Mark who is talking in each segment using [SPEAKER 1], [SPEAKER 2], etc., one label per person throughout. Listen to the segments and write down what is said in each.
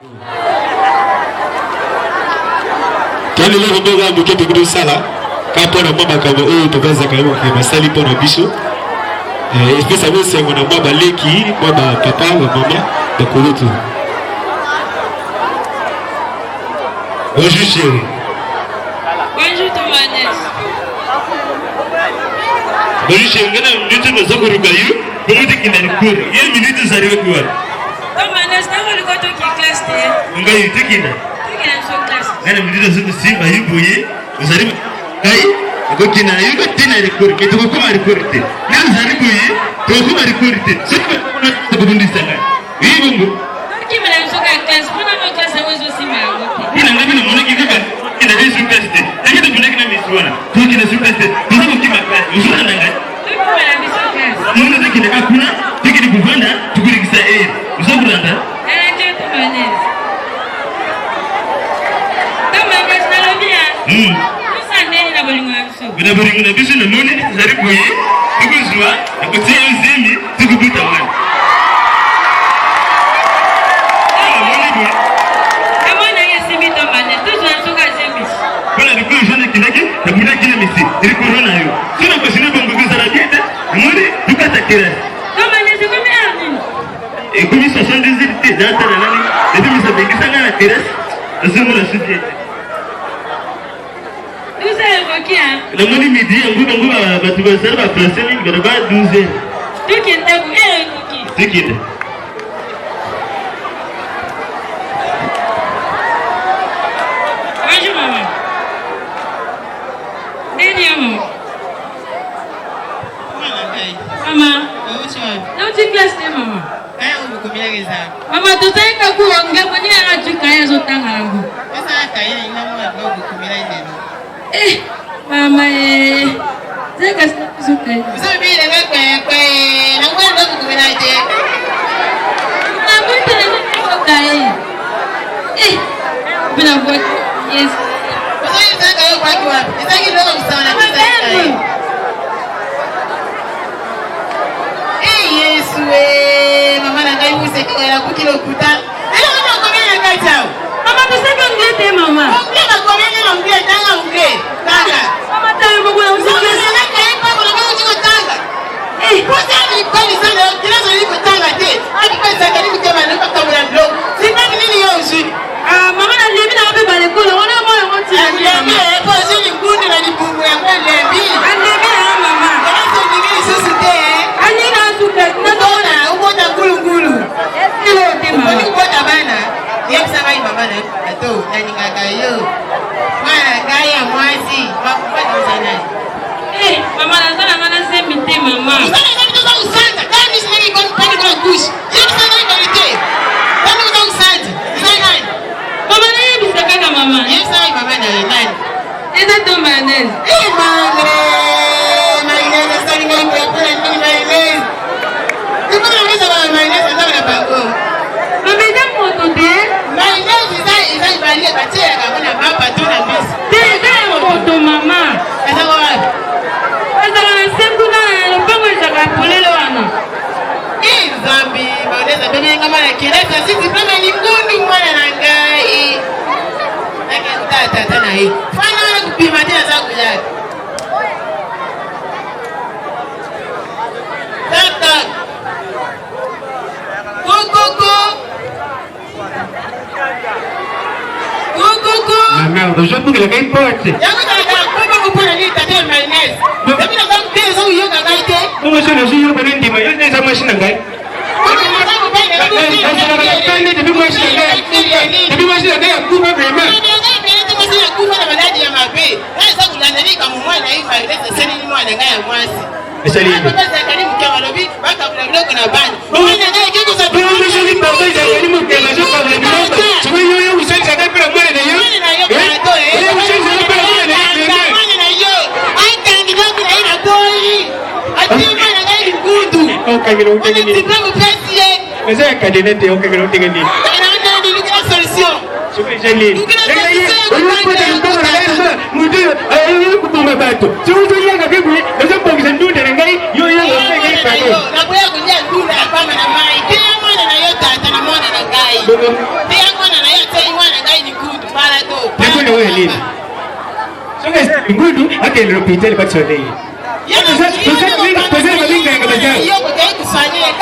[SPEAKER 1] Kali leo ndoga mukete kudu sala kapona mama kama tokaza kama kwa sali pona bisho espesa wese ngona baba leki baba papa wa mama bakulutu. Bonjour chérie.
[SPEAKER 2] Bonjour Thomas.
[SPEAKER 1] Bonjour chérie, ngana minute mazakuru gayu kumudi kinanukuru ye minute zariwe kwa
[SPEAKER 2] Thomas na ngoli ko to class te
[SPEAKER 1] ngai tikina
[SPEAKER 2] so class
[SPEAKER 1] ngana minute zungu simba yubuye uzariwe gai gokina yuko tina record ke tuko kuma record te ngana zaribuye to kuma record te sikwa kubundi sana yibungu
[SPEAKER 2] kimela so class kuna mo class awezo simba ngote
[SPEAKER 1] ina ngapi na mwana kikaka ina hizo class te ngine tunaki na misiwana tukina so class te tuko kima class uzuna nanga
[SPEAKER 2] tukimela so class
[SPEAKER 1] mwana tikina kakuna tikini kuvanda tukurikisa uzoburanda
[SPEAKER 2] je Thomas Thomas na lobia usandeni na bolingo yaso
[SPEAKER 1] bila bolingo na biso na noni zaribuye tukuzwa akutia uzemi tukubuta wana
[SPEAKER 2] amona yesibi Thomas tuzwa soka zemi
[SPEAKER 1] bala dikulu jana kinaki na buda kile misi ili corona yo tuna kwa sina bongo kuzara bide moni tukata kira
[SPEAKER 2] Thomas ni kumi arni
[SPEAKER 1] kumi 70 te data na nani ndio misa bengisa ngana kira azumu na sidi
[SPEAKER 2] Usa evokia
[SPEAKER 1] la moni midi nguba nguba batu ba serba placement ngaba 12h
[SPEAKER 2] tukinda ku evoki
[SPEAKER 1] tikite
[SPEAKER 2] Bonjour maman. Nini maman? Maman. Não te classe maman. Maman tu tá indo com o ngabo ni ela tu cai as outras rango. Mama Zé que isso cai.
[SPEAKER 3] Você me leva não vou logo comer aí.
[SPEAKER 2] Não muito não cai. Bila buat yes.
[SPEAKER 3] Você está caindo para aqui. Está aqui logo está na pista. Yesu mama na ngai use kwa la kukilo kuta. Leo mama komenya ngai chao.
[SPEAKER 2] Mama tu sasa ngete mama.
[SPEAKER 3] Ongea komenya na ongea tanga ongea. Tanga.
[SPEAKER 2] Mama tayo mbona usikie.
[SPEAKER 3] Sasa kai pa kwa kama chiko tanga. Kwa sababu ni kweli sana kila zuri kwa tanga te. Hadi pesa kani mtema na kwa kabla blog. Sipapi nini yao uzuri.
[SPEAKER 2] Mama na lebi na wapi bale kula. Wana moyo wote.
[SPEAKER 3] Ndiye kwa zuri ngundi na nipungu ya kwa lebi.
[SPEAKER 2] Lebi na mama.
[SPEAKER 3] Sasa nyingine sisi te.
[SPEAKER 2] Ani na suka.
[SPEAKER 3] Unaona uko ngulu ngulu.
[SPEAKER 2] Kilo tema.
[SPEAKER 3] Kwa nini kwa bana? Yeye sasa hii mama na ato nani kaka yo. Mwana gaya mwazi. Wakupata sana.
[SPEAKER 2] Mama na sana mana semi te mama.
[SPEAKER 3] Usana nani toka usanga. Kama mimi sisi kwa mpani kwa kush. Yeye sasa hii balite. Kama toka usanga. Sasa nani?
[SPEAKER 2] Mama na yeye bisaka mama.
[SPEAKER 3] Yeye sasa hii mama na nani?
[SPEAKER 2] Eza to manene.
[SPEAKER 3] Mama. Maile sasa ni ngani kwa kula nini maile. Kama unaweza maile sasa na bango.
[SPEAKER 2] Mama eza moto te.
[SPEAKER 3] Maile sasa ibalie batia kama mapa tu na bisi.
[SPEAKER 2] Eza moto mama.
[SPEAKER 3] Sasa wapi?
[SPEAKER 2] Eza na sembu na mpango za kapolelo wana.
[SPEAKER 3] Zambi baeleza bebe ngama na kireta sisi kama ni ngundu mwana na ngai. Tata tena hii. Fanya wala kupima tena zangu yake. Tata. Koko.
[SPEAKER 1] mama unajopo kile kai porte
[SPEAKER 3] Yangu nataka kupa kupona ni tata mayonnaise. Mimi nataka kupeza huyo kakaite.
[SPEAKER 1] kama sio ndio kwa nini mayo ni za mashina ngai Saya kadene te oke kero tinggal ni.
[SPEAKER 3] Solution.
[SPEAKER 1] Suka jeli. Mudu ayo kupuma batu. Suka yanga kebu. Ndio pongeza ndunda ngai. Yo ngai pa.
[SPEAKER 3] Na kuya kuja ndunda hapa na mai. Kila mwana na yote atana mwana na ngai. Pia mwana
[SPEAKER 4] yini. Soka ngudu akele hospitali batsone. Pazela babinga nga bazao.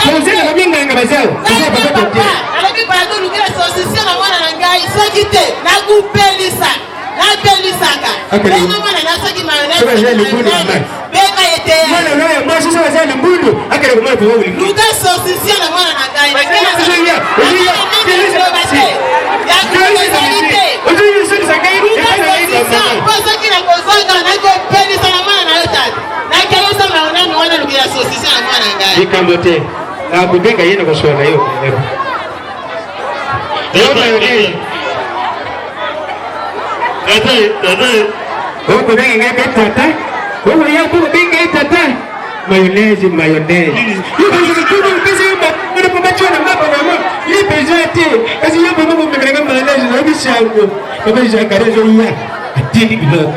[SPEAKER 4] Pazela babinga nga bazao. Pazela babinga.
[SPEAKER 3] Alabi bado lukira sosisi na mwana na ngai sakite na kupelisa. Na pelisaka. Ndio mwana na saki mayonnaise. Beka yete.
[SPEAKER 4] Mwana wewe mwashi sawa sana ngudu akele kumana kwa wewe.
[SPEAKER 3] Luka sosisi na mwana na ngai.
[SPEAKER 4] Ikambote na kubenga yena kwa swala hiyo.
[SPEAKER 1] Tata.
[SPEAKER 4] Wewe kubenga ngapi tata? Wewe yako kubenga tata. Mayonnaise. Hiyo ndio kitu pesa hiyo kwa machona mapa mama. Hii pesa yote. Kazi yako mama umebenga mayonnaise na hivi shango. Baba jakarezo ya. Atini bilo.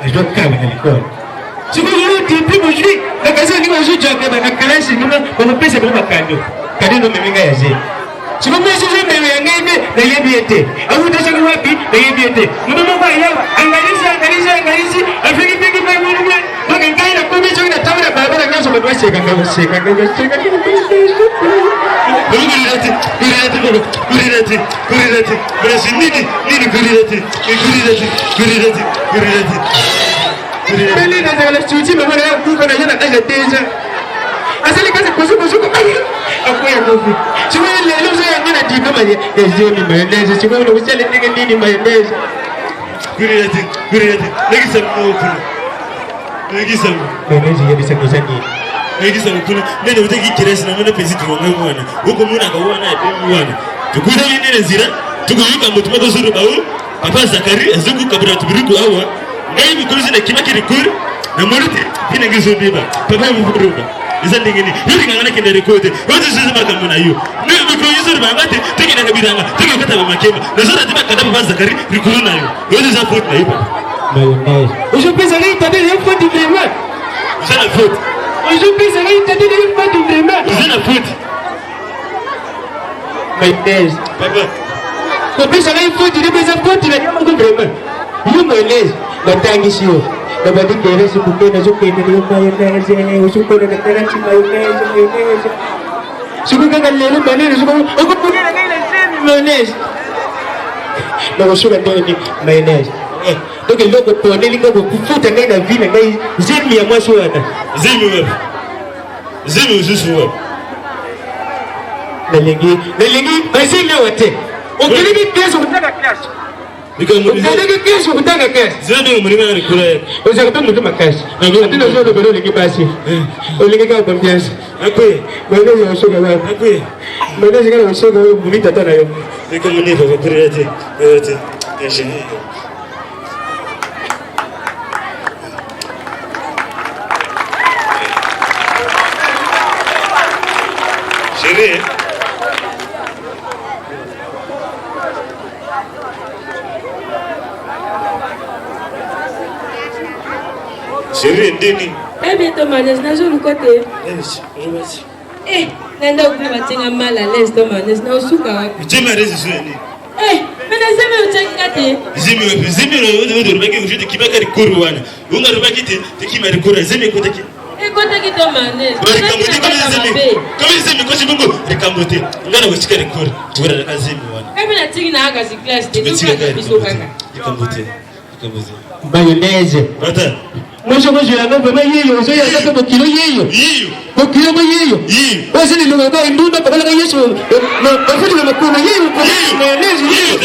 [SPEAKER 4] Ndio kama nilikuwa. Siku yote pipo jui na kazi ni wazo jaka na kalasi kama pesa kama kando. Kadendo memenga yaje. Siku mwezi zote ya ngene na yebiete. Au utasema wapi na yebiete. Mama kwa yao angaliza afiki piki kwa mwana. Baka ngaina kwa micho na tawala barabara ngazo kwa sheka ngazo.
[SPEAKER 1] Kurirati. Basi nini kurirati.
[SPEAKER 4] Beli na zala chuchi mama na kuko na yana kaja teja. Asali kaza kuzuko. Akoya kofi. Chuma leo sasa yana tika mali. Ezoni mayonnaise. Chuma una usale nini mayonnaise.
[SPEAKER 1] Kurirati. Legisa mkuna.
[SPEAKER 4] Mayonnaise yabisa kuzani.
[SPEAKER 1] Legisa mkuna. Ndio utaki kirasi na mwana pezi tuonga mwana. Huko mwana akaona ya mwana. Tukuza yene nzira. Tukuyuka mutuma dozuru bawo. Papa Zakari azungu kabura tubiriku awa. Ngai mikuruzi na kima kirikuri na morite hina ngizo biba papa mvuruba izandi ngini yuri ngana kende rekote wote sisi makamuna hiyo ndio mikuruzi bangate tekina kabiranga tekata makema nazora tiba kada papa Zakari rikuru nayo wote za foot na hiyo
[SPEAKER 4] mayonnaise. Ujopesa leo tadele foot vraiment.
[SPEAKER 1] Zana foot.
[SPEAKER 4] Ujopesa leo tadele foot vraiment.
[SPEAKER 1] Zana foot.
[SPEAKER 4] Mayonnaise.
[SPEAKER 1] Papa.
[SPEAKER 4] Kopesa leo foot ni pesa foot na nyama kwa vraiment. Hiyo mayonnaise batangisiyo babadi keresi kukena zokene ni mayonnaise usukona na karasi mayonnaise sukukanga lelo banene ukupona ngile semi mayonnaise na usuka ndani mayonnaise donc loko pone lingo kufuta ngai na vile ngai zemi ya mwaso wana
[SPEAKER 1] zemi ususu wapi
[SPEAKER 4] nalingi basi leo te ukilini pesa unataka class ukilini pesa unataka class
[SPEAKER 1] zemi mlima ni kula
[SPEAKER 4] uzakata mtu makazi atina zote bado lingi basi ulingi kwa confiance
[SPEAKER 1] akwe
[SPEAKER 4] mwenye ya usoga wapi
[SPEAKER 1] akwe
[SPEAKER 4] mwenye kana usoga wewe mlita tana yo
[SPEAKER 1] niko mnipa kwa kurete yote kesho sherehe sherehe ndini
[SPEAKER 2] bientôt manège na jour côté nenda ukuba tenga mal à l'aise to manège na usuka wapi
[SPEAKER 1] jema rezi swani
[SPEAKER 2] mena zeme uchangate
[SPEAKER 1] zimi ndo rubaki ujudi kibaka rikuru wana unga rubaki te kima rikuru zimi kotaki
[SPEAKER 2] kotaki to manège
[SPEAKER 1] kama zimi kochi mungu rikambote ngana kuchika rikuru tukura na kazimi wana
[SPEAKER 2] kama na tingi na aka si class te
[SPEAKER 1] tumetika gari rikambote
[SPEAKER 4] mayonnaise
[SPEAKER 1] bata
[SPEAKER 4] mwisho ya ngombe mayiyo so ya kama kilo yiyo kilo mayiyo basi ni lugha ndio ndunda kwa lugha Yesu na bafuni na makuna yiyo kwa mayonnaise yiyo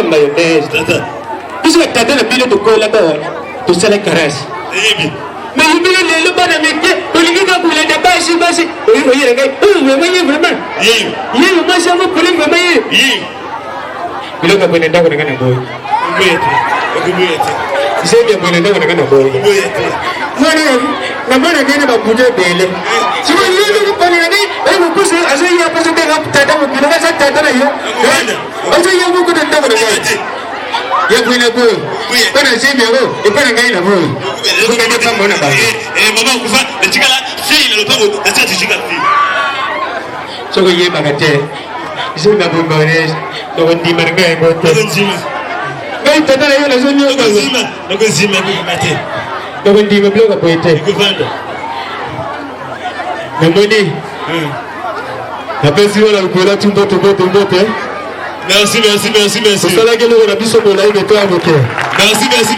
[SPEAKER 4] mayonnaise
[SPEAKER 1] tata
[SPEAKER 4] hizo tata na bila tukola ba tusala karasi
[SPEAKER 1] hivi
[SPEAKER 4] mayibili lelo bana meke ulinga kulenda basi oyo ngai wewe mwenyewe vraiment yiyo basi hapo kulinga mayiyo bila kwa nenda kwa ngana boy
[SPEAKER 1] Kumuyete.
[SPEAKER 4] Sisi mwana ndio wanakana boy. Mwana gani bakuje bele. Sio yeye ni pale nani? Wewe kusi azai hapa sasa hapo tata mkina sasa tata na hiyo. Acha yeye huko ndio ndio ndio. Yeye kwenda boy. Bana sema wewe, ipana gani na boy. Kuna ndio kama mbona baba.
[SPEAKER 1] Mama kufa nachikala fii na lupango na tatu chika fii.
[SPEAKER 4] Sio yeye bakate. Sio na bomba wewe. Ndio ndi maranga yako. Ngai tata na yo na zo nyoka.
[SPEAKER 1] Nakozima kumate.
[SPEAKER 4] Baba ndima bloga poete.
[SPEAKER 1] Ikuvanda.
[SPEAKER 4] Namoni. Napesi wala kuela tumbote.
[SPEAKER 1] Merci.
[SPEAKER 4] Sala ke lo na biso mo na ine to amoke.
[SPEAKER 1] Merci.